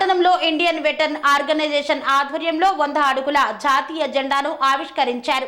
పట్టణంలో Indian veteran organisation ఆధ్వర్యంలో 100 అడుగుల జాతీయ జెండాను ఆవిష్కరించారు.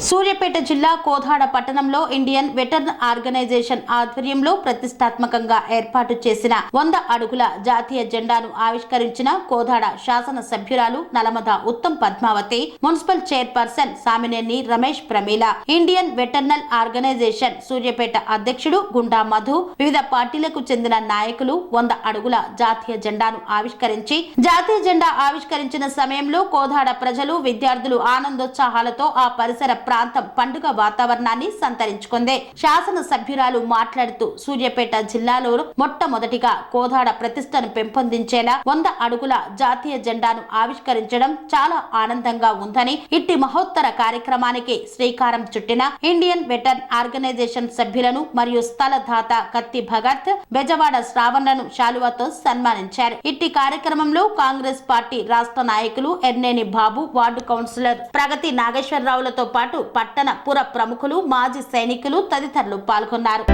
సూర్యాపేట జిల్లా కోదాడ పట్టణంలో ఇండియన్ వెటరన్ ఆర్గనైజేషన్ ఆధ్వర్యంలో ప్రతిష్టాత్మకంగా ఏర్పాటు చేసిన 100 అడుగుల జాతీయ జెండాను ఆవిష్కరించిన కోదాడ శాసన సభ్యురాలు Nalamada Uttam Padmavathi, municipal chairperson Samineni Ramesh Pramila, Indian veterans organisation Suryapet అధ్యక్షుడు గుండా మధు, వివిధ పార్టీలకు చెందిన నాయకులు 100 అడుగుల జాతీయ జెండాను ఆవిష్కరించి జాతీయ జెండా ఆవిష్కరించిన సమయంలో కోదాడ ప్రజలు, విద్యార్థులు ఆనందోత్సాహాలతో ఆ పరిసర ప్రాంతం పండుగ వాతావరణాన్ని సంతరించుకుంది. శాసన సభ్యురాలు మాట్లాడుతూ సూర్యాపేట జిల్లాలో మొట్టమొదటిగా కోదాడ ప్రతిష్టను పెంపొందించేలా 100 అడుగుల జాతీయ జెండాను ఆవిష్కరించడం చాలా ఆనందంగా ఉందని, ఇట్టి మహోత్తర కార్యక్రమానికి శ్రీకారం చుట్టిన ఇండియన్ వెటరన్ ఆర్గనైజేషన్ సభ్యులను మరియు స్థలదాత కత్తి భగత్, బెజవాడ శ్రావణ్లను శాలువాతో సన్మానించారు. ఇట్టి కార్యక్రమంలో కాంగ్రెస్ పార్టీ రాష్ట్ర నాయకులు ఎర్నేని బాబు, వార్డు కౌన్సిలర్ ప్రగతి నాగేశ్వరరావులతో పాటు పట్టణ పుర ప్రముఖులు, మాజీ సైనికులు తదితరులు పాల్గొన్నారు.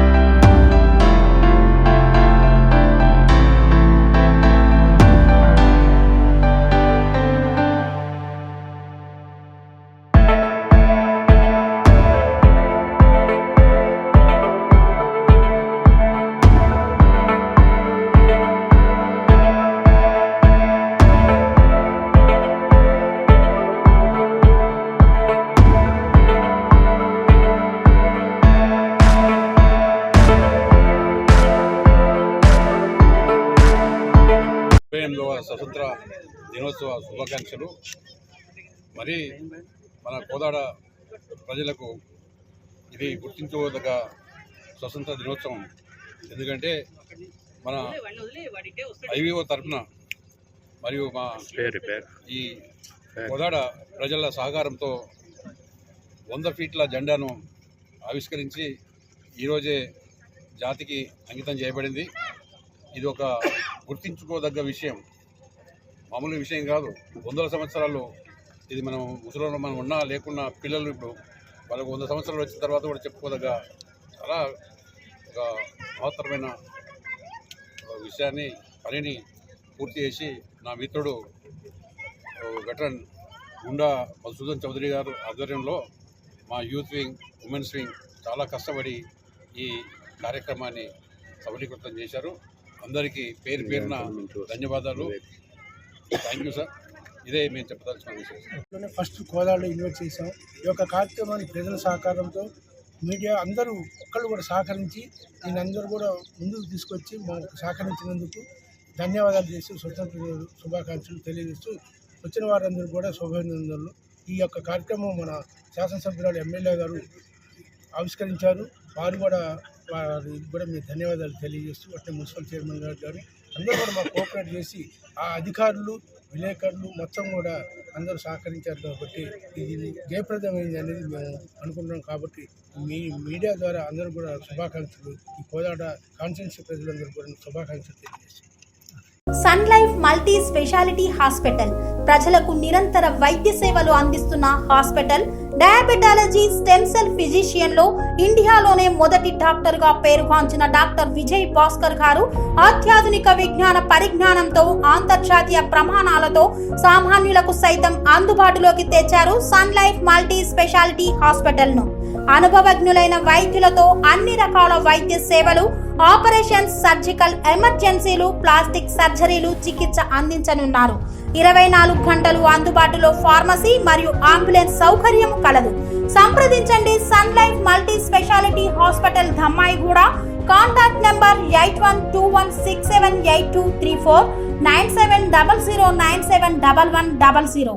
స్వతంత్ర దినోత్సవ శుభాకాంక్షలు. మరి మన కోదాడ ప్రజలకు ఇది గుర్తించుకోదగ్గ స్వతంత్ర దినోత్సవం. ఎందుకంటే మన ఐవీఓ తరఫున మరియు మా ఈ కోదాడ ప్రజల సహకారంతో 100 ఫీట్ల జెండాను ఆవిష్కరించి ఈరోజే జాతికి అంకితం చేయబడింది. ఇది ఒక గుర్తించుకోదగ్గ విషయం, మామూలు విషయం కాదు. 100 సంవత్సరాలు ఇది మనం ముసలిలో మనం ఉన్నా లేకున్నా పిల్లలు ఇప్పుడు వాళ్ళకు 100 సంవత్సరాలు వచ్చిన తర్వాత కూడా చెప్పుకోదగ్గ చాలా ఒక మహత్తరమైన పనిని పూర్తి చేసి నా మిత్రుడు వెటరన్ గుండా మధుసూదన్ చౌదరి గారు ఆధ్వర్యంలో మా యూత్ వింగ్, ఉమెన్స్ వింగ్ చాలా కష్టపడి ఈ కార్యక్రమాన్ని సఫలీకృతం చేశారు. అందరికీ పేరు పేరున ధన్యవాదాలు. Thank you sir. ఇదే మేము చెప్పదలుచుకున్న విషయం. ఫస్ట్ కోదాడలో ఇన్వైట్ చేసాం. ఈ యొక్క కార్యక్రమాన్ని ప్రజల సహకారంతో మీడియా అందరూ ఒక్కళ్ళు కూడా సహకరించి దీన్ని అందరూ కూడా ముందుకు తీసుకొచ్చి మాకు సహకరించినందుకు ధన్యవాదాలు చేస్తూ స్వతంత్ర శుభాకాంక్షలు తెలియజేస్తూ వచ్చిన వారందరూ కూడా శుభాభినందనలు. ఈ యొక్క కార్యక్రమం మన శాసనసభ్యురాలు ఎమ్మెల్యే గారు ఆవిష్కరించారు. వారికి కూడా మేము ధన్యవాదాలు తెలియజేస్తూ అట్టే మున్సిపల్ చైర్మన్ గారు కానీ అందరూ కూడా మాకు కోఆపరేట్ చేసి ఆ అధికారులు, విలేకరులు మొత్తం కూడా అందరూ సహకరించారు. కాబట్టి ఇది జయప్రదమైంది అనేది మేము అనుకుంటున్నాం. కాబట్టి మీడియా ద్వారా అందరూ కూడా శుభాకాంక్షలు, ఈ కోదాడ కాన్స్టిట్యుయెన్సీ ప్రజలందరూ కూడా శుభాకాంక్షలు తెలియజేస్తారు. Sun life multi speciality hospital ప్రజలకు నిరంతర వైద్య సేవలు అందిస్తున్న hospital. Diabetology, stem cell physician లో ఇండియాలోనే మొదటి డాక్టర్ గా పేరుగాంచిన డాక్టర్ విజయ్ భాస్కర్ గారు అత్యాధునిక విజ్ఞాన పరిజ్ఞానంతో అంతర్జాతీయ ప్రమాణాలతో సామాన్యులకు సైతం అందుబాటులోకి తెచ్చారు sun life multi speciality hospital ను. అనుభవజ్ఞులైన వైద్యులతో అన్ని రకాల వైద్య సేవలు, ఆపరేషన్స్, సర్జికల్ ఎమర్జెన్సీలు, ప్లాస్టిక్ సర్జరీలు, చికిత్స అందించనున్నారు. 24 గంటలు అందుబాటులో ఫార్మసీ మరియు అంబులెన్స్ సౌకర్యం కలదు. సంప్రదించండి sun life multi speciality hospital, Dhammaiguda. Contact number 8121678234, 9700971100.